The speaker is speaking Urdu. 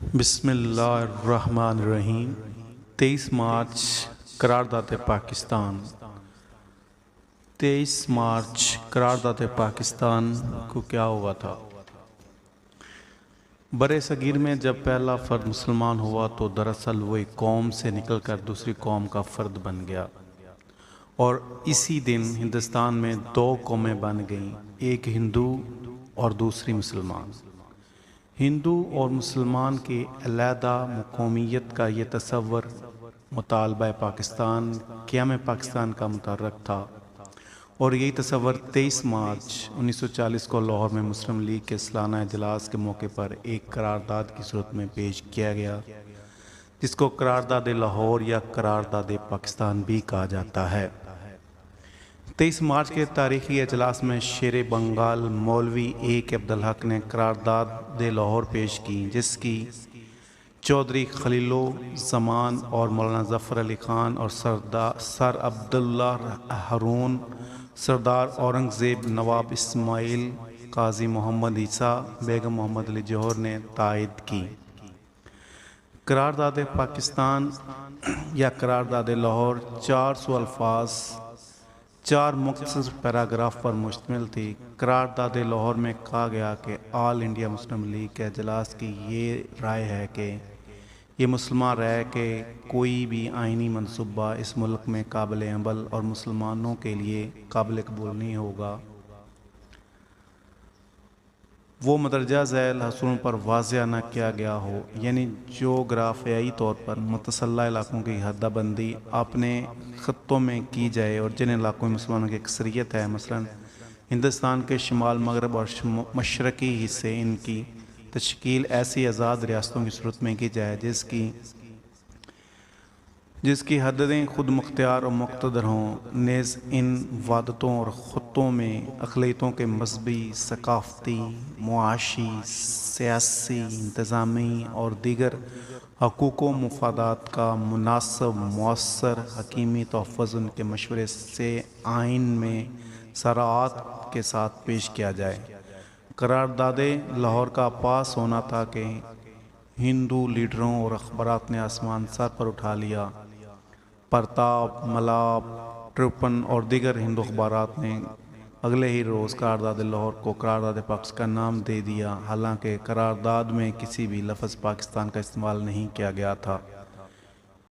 بسم اللہ الرحمن الرحیم 23 مارچ قرارداد پاکستان 23 مارچ قرارداد پاکستان کو کیا ہوا تھا؟ برِ صغیر میں جب پہلا فرد مسلمان ہوا تو دراصل وہ ایک قوم سے نکل کر دوسری قوم کا فرد بن گیا، اور اسی دن ہندوستان میں دو قومیں بن گئیں، ایک ہندو اور دوسری مسلمان۔ ہندو اور مسلمان کے علیحدہ قومیت کا یہ تصور مطالبہ پاکستان، قیام پاکستان کا متحرک تھا، اور یہی تصور 23 مارچ 1940 کو لاہور میں مسلم لیگ کے سالانہ اجلاس کے موقع پر ایک قرارداد کی صورت میں پیش کیا گیا، جس کو قرارداد لاہور یا قرارداد پاکستان بھی کہا جاتا ہے۔ 23 مارچ کے تاریخی اجلاس میں شیر بنگال مولوی اے کے عبدالحق نے قرارداد لاہور پیش کی، جس کی چودھری خلیل الزمان اور مولانا ظفر علی خان اور سر عبداللہ ہارون، سردار اورنگزیب، نواب اسماعیل، قاضی محمد عیسیٰ، بیگم محمد علی جوہر نے تائید کی۔ قرارداد پاکستان یا قرارداد لاہور 400 الفاظ، 4 مختصر پیراگراف پر مشتمل تھی۔ قرارداد لاہور میں کہا گیا کہ آل انڈیا مسلم لیگ کے اجلاس کی یہ رائے ہے کہ یہ مسلمہ رائے کہ کوئی بھی آئینی منصوبہ اس ملک میں قابل عمل اور مسلمانوں کے لیے قابل قبول نہیں ہوگا، وہ مندرجہ ذیل اصولوں پر واضح نہ کیا گیا ہو، یعنی جغرافیائی طور پر متصلح علاقوں کی حدہ بندی اپنے خطوں میں کی جائے، اور جن علاقوں میں مسلمانوں کی اکثریت ہے، مثلا ہندوستان کے شمال مغرب اور مشرقی حصے، ان کی تشکیل ایسی آزاد ریاستوں کی صورت میں کی جائے جس کی حدیں خود مختار اور مقتدر ہوں، نیز ان وحدتوں اور خطوں میں اقلیتوں کے مذہبی، ثقافتی، معاشی، سیاسی، انتظامی اور دیگر حقوق و مفادات کا مناسب، مؤثر، حکیمی تحفظ ان کے مشورے سے آئین میں صراحت کے ساتھ پیش کیا جائے۔ قرارداد لاہور کا پاس ہونا تھا کہ ہندو لیڈروں اور اخبارات نے آسمان سر پر اٹھا لیا۔ پرتاپ، ملاب، ٹرپن اور دیگر ہندو اخبارات نے اگلے ہی روز قرارداد لاہور کو قرارداد پاکستان کا نام دے دیا، حالانکہ قرارداد میں کسی بھی لفظ پاکستان کا استعمال نہیں کیا گیا تھا۔